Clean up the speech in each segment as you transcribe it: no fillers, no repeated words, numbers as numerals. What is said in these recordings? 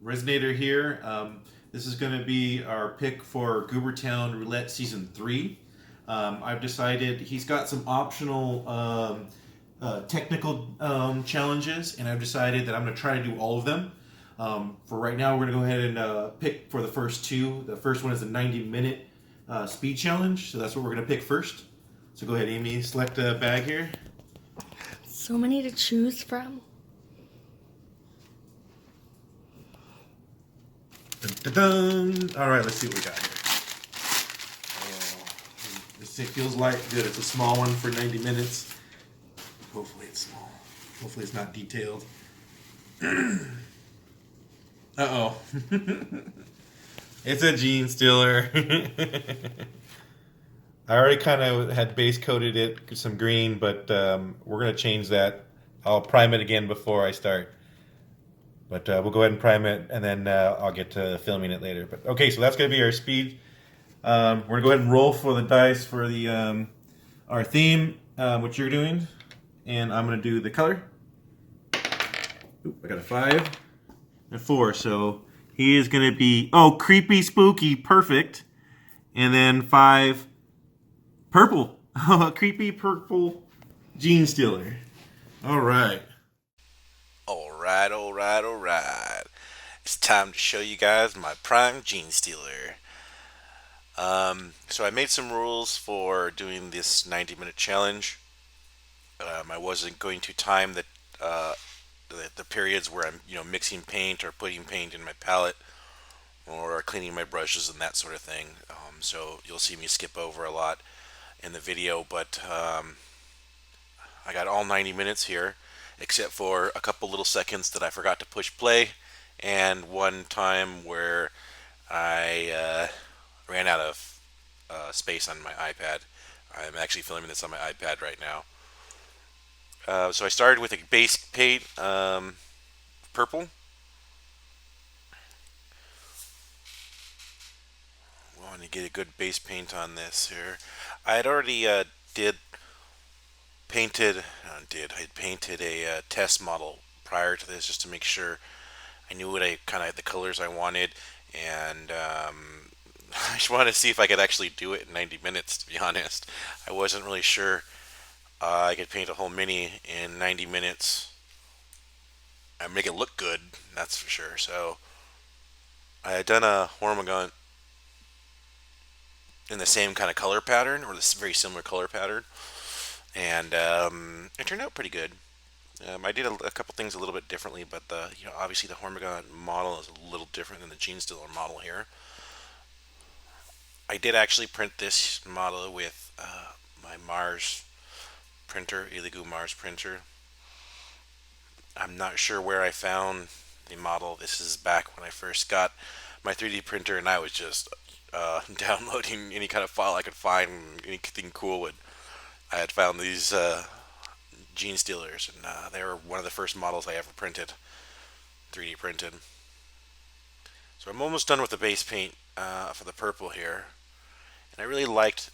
Resonator here. This is going to be our pick for Goobertown Roulette Season 3. I've decided he's got some optional technical challenges, and I've decided that I'm going to try to do all of them. For right now, we're going to go ahead and pick for the first two. The first one is a 90-minute speed challenge, so that's what we're going to pick first. So go ahead, Amy, select a bag here. So many to choose from. Dun, dun, dun. All right, let's see what we got here. This thing feels light. Good. It's a small one for 90 minutes. Hopefully it's small. Hopefully it's not detailed. Uh-oh. It's a gene stealer. I already kind of had base coated it with some green, but we're going to change that. I'll prime it again before I start. But we'll go ahead and prime it, and then I'll get to filming it later. But okay, so that's going to be our speed. We're going to go ahead and roll for the dice for the our theme, which you're doing. And I'm going to do the color. Oop, I got a 5 and a 4. So he is going to be, creepy, spooky, perfect. And then 5, purple. Creepy, purple, gene stealer. All right. Alright. It's time to show you guys my prime gene stealer. So I made some rules for doing this 90-minute challenge. I wasn't going to time the periods where I'm mixing paint or putting paint in my palette or cleaning my brushes and that sort of thing. So you'll see me skip over a lot in the video, but I got all 90 minutes here, except for a couple little seconds that I forgot to push play, and one time where I ran out of space on my iPad. I'm actually filming this on my iPad right now. So I started with a base paint, purple. Want to get a good base paint on this here. I had already painted a test model prior to this, just to make sure I knew what the colors I wanted, and I just wanted to see if I could actually do it in 90 minutes, to be honest. I wasn't really sure I could paint a whole mini in 90 minutes and make it look good, that's for sure. So I had done a Hormigaunt in the same kind of color pattern, or this very similar color pattern, and it turned out pretty good. I did a couple things a little bit differently, but obviously the Hormigaunt model is a little different than the Gene Stealer model here. I did actually print this model with my Mars printer, Elegoo Mars printer. I'm not sure where I found the model. This is back when I first got my 3D printer, and I was just downloading any kind of file I could find, anything cool. And I had found these Gene Stealers, and they were one of the first models I ever printed, 3D printed. So I'm almost done with the base paint for the purple here, and I really liked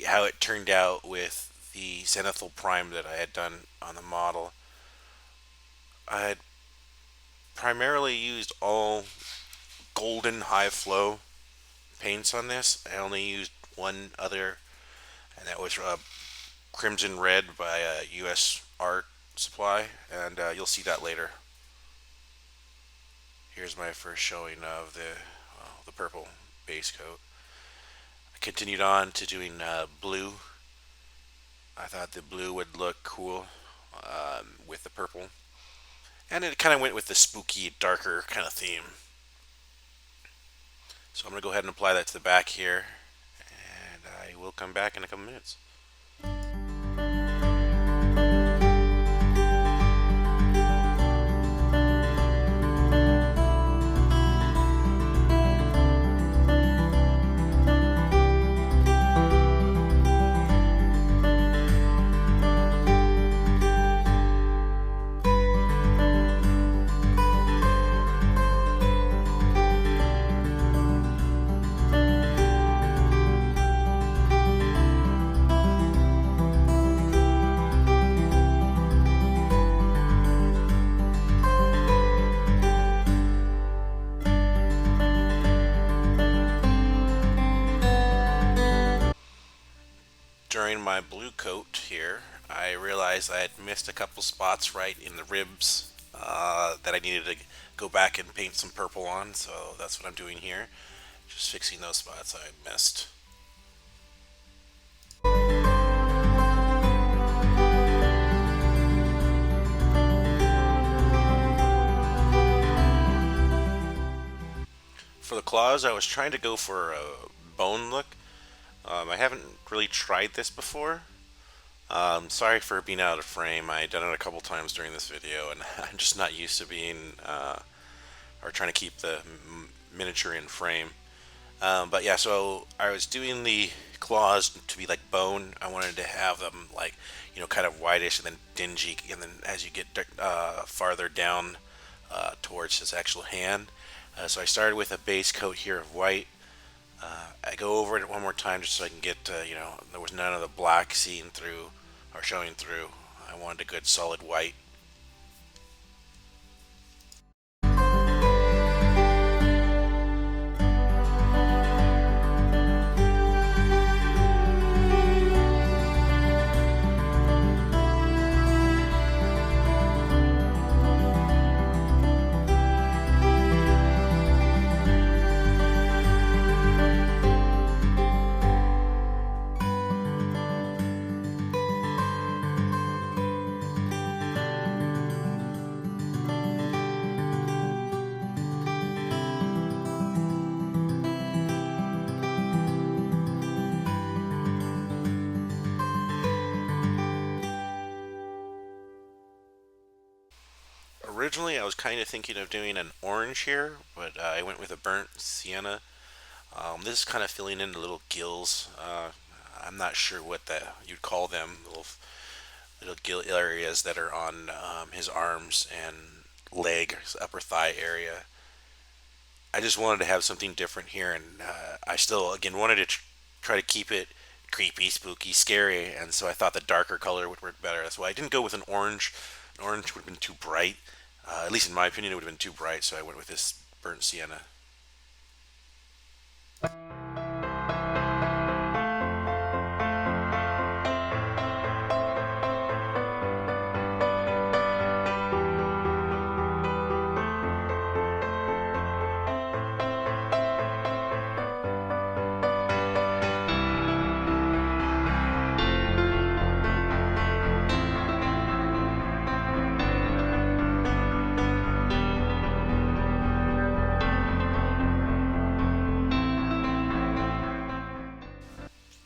how it turned out with the zenithal prime that I had done on the model. I had primarily used all golden high flow paints on this. I only used one other, and that was Crimson Red by US Art Supply, and you'll see that later. Here's my first showing of the purple base coat. I continued on to doing blue. I thought the blue would look cool with the purple, and it kind of went with the spooky, darker kind of theme. So I'm going to go ahead and apply that to the back here, and I will come back in a couple minutes. my blue coat here, I realized I had missed a couple spots right in the ribs that I needed to go back and paint some purple on, so that's what I'm doing here. Just fixing those spots I missed. For the claws, I was trying to go for a bone look. I haven't really tried this before. Sorry for being out of frame. I've done it a couple times during this video, and I'm just not used to being, or trying to keep the miniature in frame. But yeah, so I was doing the claws to be like bone. I wanted to have them like, kind of whitish and then dingy, and then as you get farther down towards his actual hand. So I started with a base coat here of white. I go over it one more time just so I can get, there was none of the black seeing through or showing through. I wanted a good solid white. Originally, I was kind of thinking of doing an orange here, but I went with a burnt sienna. This is kind of filling in the little gills. I'm not sure what you'd call them, little gill areas that are on his arms and leg, his upper thigh area. I just wanted to have something different here, and I still, again, wanted to try to keep it creepy, spooky, scary, and so I thought the darker color would work better. That's why I didn't go with an orange. An orange would have been too bright. At least in my opinion, it would have been too bright, so I went with this burnt sienna.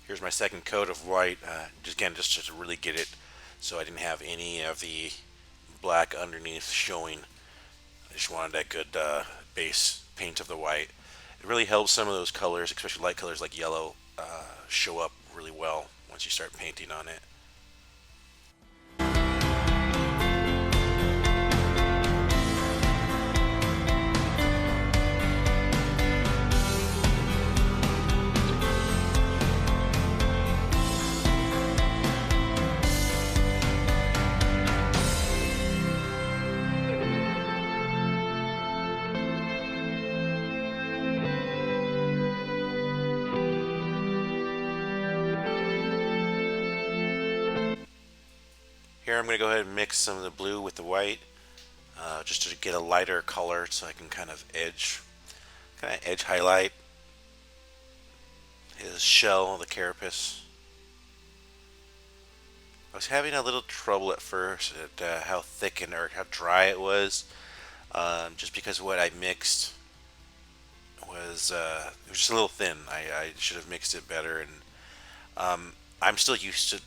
Here's my second coat of white, just to really get it so I didn't have any of the black underneath showing. I just wanted that good base paint of the white. It really helps some of those colors, especially light colors like yellow, show up really well once you start painting on it. Here I'm going to go ahead and mix some of the blue with the white, just to get a lighter color so I can kind of edge highlight his shell, the carapace. I was having a little trouble at first at how thick or how dry it was, just because what I mixed was it was just a little thin. I should have mixed it better, and I'm still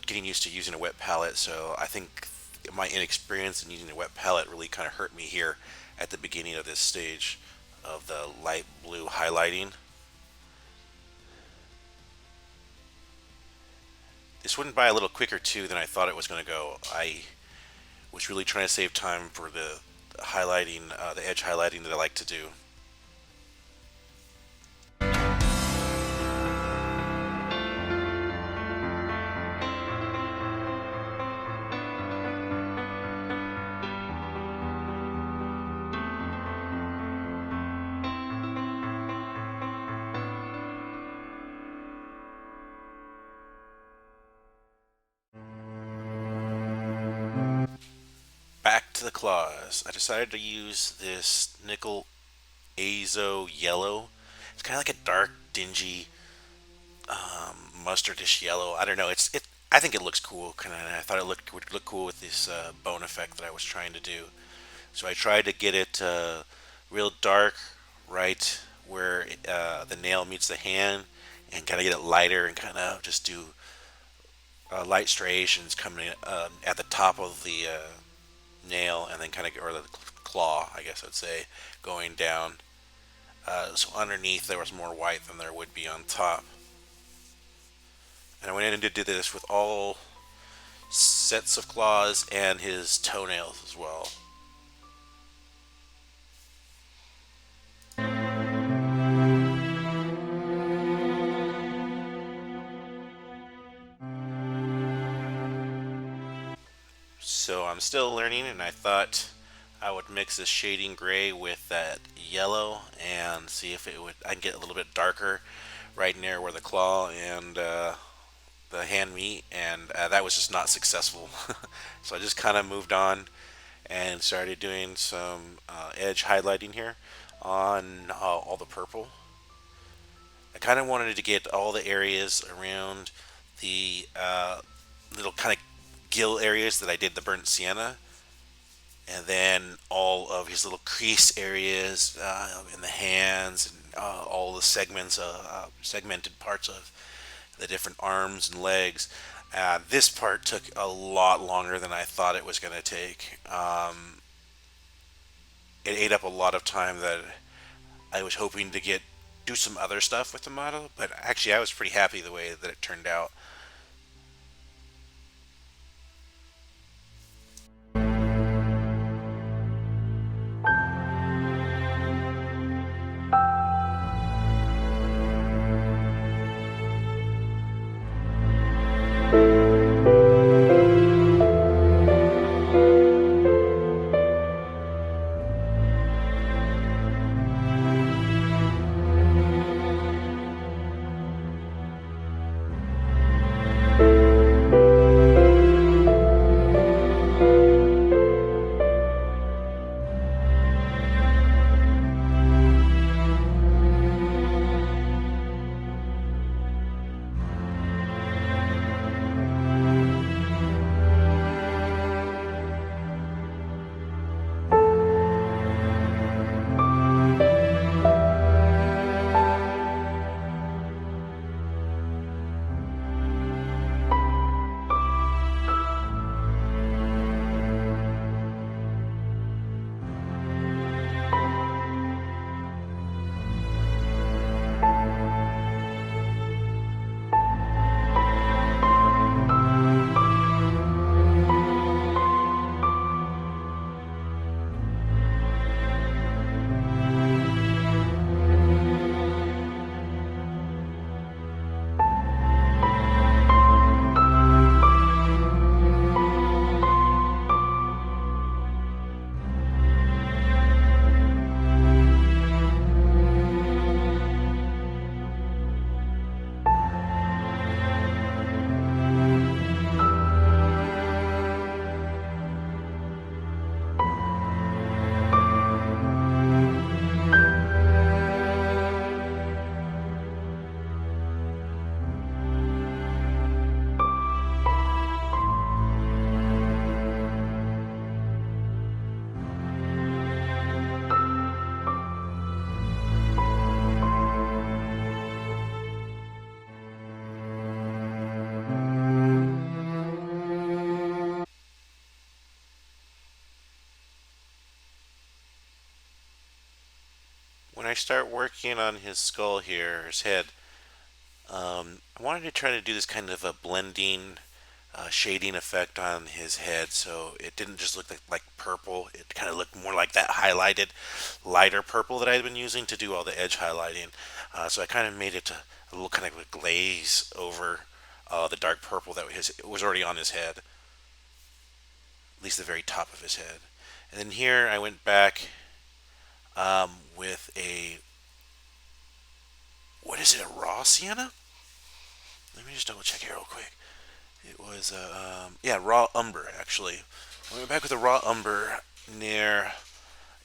getting used to using a wet palette, so I think my inexperience in using a wet palette really kind of hurt me here at the beginning of this stage of the light blue highlighting. This went by a little quicker too than I thought it was going to go. I was really trying to save time for the highlighting, the edge highlighting that I like to do. back to the claws. I decided to use this nickel azo yellow. It's kind of like a dark, dingy mustardish yellow. I don't know. It. I think it looks cool. Kind of. I thought would look cool with this bone effect that I was trying to do. So I tried to get it real dark, right where the nail meets the hand, and kind of get it lighter and kind of just do light striations coming at the top of the nail, and then kind of or the claw, I guess I'd say, going down. So underneath there was more white than there would be on top. And I went in and did this with all sets of claws and his toenails as well. So I'm still learning, and I thought I would mix this shading gray with that yellow and see if it would I can get a little bit darker right near where the claw and the hand meet, and that was just not successful. So I just kind of moved on and started doing some edge highlighting here on all the purple. I kind of wanted to get all the areas around the little kind of gill areas that I did the burnt sienna, and then all of his little crease areas in the hands, and all the segmented parts of the different arms and legs. This part took a lot longer than I thought it was going to take. It ate up a lot of time that I was hoping to get do some other stuff with the model, but actually I was pretty happy the way that it turned out. When I start working on his skull here, his head, I wanted to try to do this kind of a blending, shading effect on his head, so it didn't just look like purple. It kind of looked more like that highlighted, lighter purple that I'd been using to do all the edge highlighting. So I kind of made it a little kind of a glaze over the dark purple that was already on his head, at least the very top of his head. And then here I went back with a, what is it, a raw sienna? Let me just double check here real quick. It was yeah, raw umber actually. I went back with the raw umber near.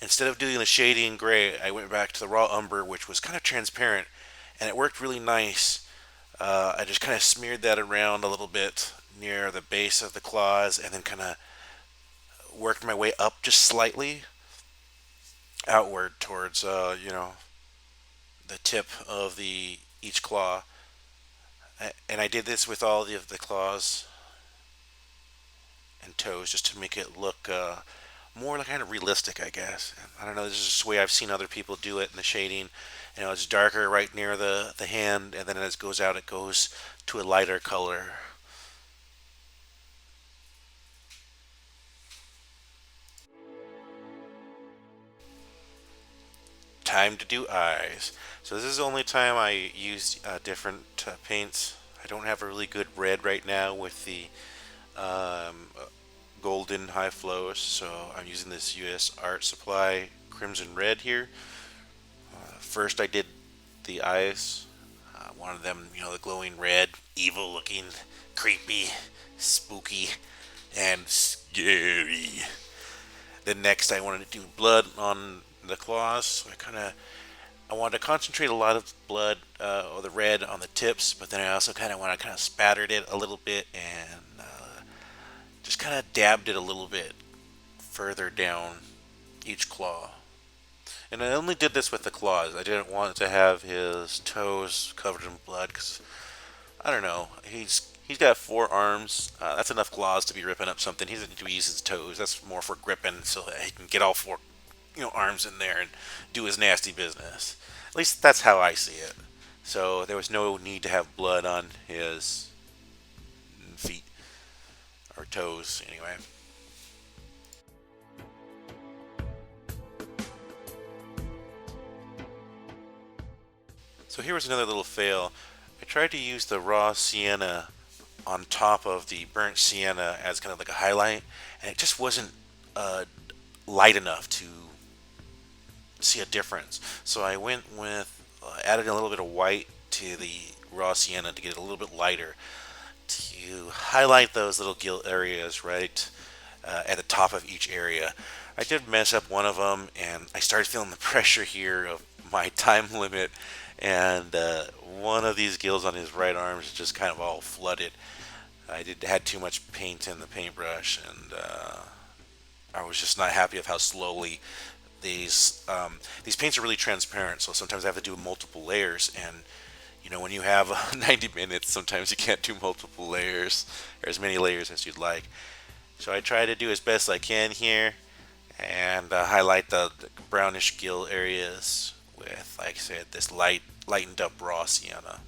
Instead of doing the shady and gray, I went back to the raw umber, which was kind of transparent, and it worked really nice. I just kind of smeared that around a little bit near the base of the claws, and then kind of worked my way up just slightly outward towards, the tip of the each claw. And I did this with all the claws and toes just to make it look more like kind of realistic, I guess. I don't know. This is just the way I've seen other people do it in the shading. It's darker right near the hand, and then as it goes out, it goes to a lighter color. Time to do eyes. So this is the only time I used different paints. I don't have a really good red right now with the golden high flows, so I'm using this US Art Supply Crimson Red here. First I did the eyes. One of them, the glowing red, evil looking, creepy, spooky, and scary. Then next I wanted to do blood on the claws. So I wanted to concentrate a lot of blood or the red on the tips, but then I also kind of spattered it a little bit and just kind of dabbed it a little bit further down each claw. And I only did this with the claws. I didn't want to have his toes covered in blood because I don't know. He's got 4 arms. That's enough claws to be ripping up something. He doesn't need to use his toes. That's more for gripping, so that he can get all 4, arms in there and do his nasty business. At least that's how I see it. So there was no need to have blood on his feet or toes, anyway. So here was another little fail. I tried to use the raw sienna on top of the burnt sienna as kind of like a highlight, and it just wasn't light enough to see a difference. So I went with added a little bit of white to the raw sienna to get it a little bit lighter to highlight those little gill areas right at the top of each area. I did mess up one of them, and I started feeling the pressure here of my time limit, and one of these gills on his right arm is just kind of all flooded. I did had too much paint in the paintbrush, and I was just not happy of how slowly these paints are really transparent. So sometimes I have to do multiple layers, and when you have 90 minutes, sometimes you can't do multiple layers or as many layers as you'd like. So I try to do as best I can here and highlight the brownish gill areas with, like I said, this lightened up raw sienna.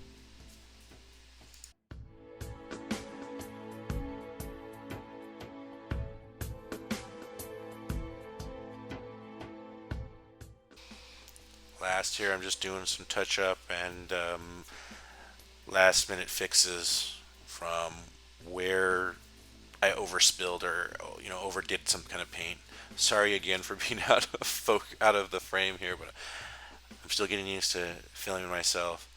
Last here, I'm just doing some touch up and last minute fixes from where I overspilled or overdid some kind of paint. Sorry again for being out of the frame here, but I'm still getting used to filming myself.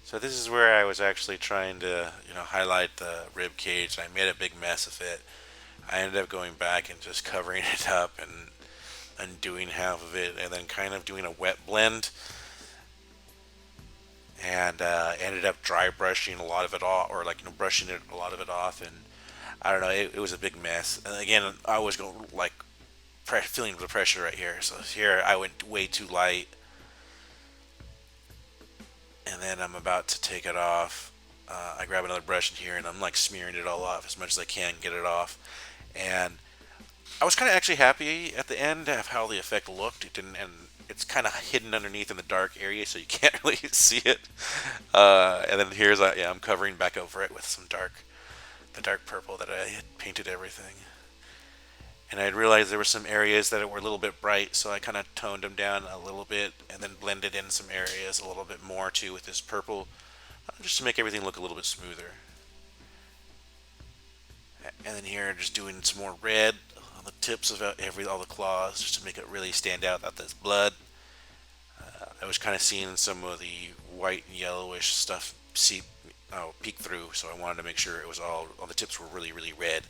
So this is where I was actually trying to highlight the rib cage. I made a big mess of it. I ended up going back and just covering it up and undoing half of it, and then kind of doing a wet blend, and ended up dry brushing a lot of it off, or brushing it a lot of it off, and I don't know, it was a big mess. And again, I was going feeling the pressure right here. So here I went way too light, and then I'm about to take it off. I grab another brush in here and I'm smearing it all off as much as I can, get it off. And I was kind of actually happy at the end of how the effect looked. It didn't, and it's kind of hidden underneath in the dark area, so you can't really see it. And then I'm covering back over it with the dark purple that I had painted everything. And I realized there were some areas that were a little bit bright, so I kind of toned them down a little bit, and then blended in some areas a little bit more too with this purple, just to make everything look a little bit smoother. And then here, just doing some more red on the tips of all the claws, just to make it really stand out that there's blood. I was kind of seeing some of the white and yellowish stuff seep peek through, so I wanted to make sure it was all the tips were really, really red.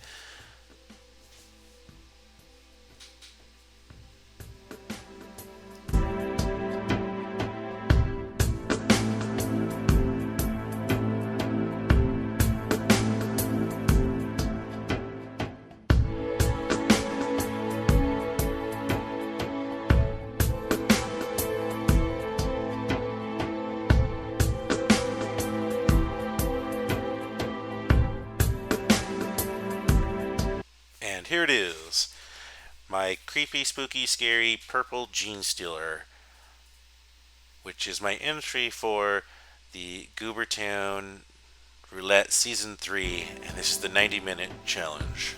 And here it is, my creepy, spooky, scary purple gene stealer, which is my entry for the Goobertown Roulette Season 3, and this is the 90-minute challenge.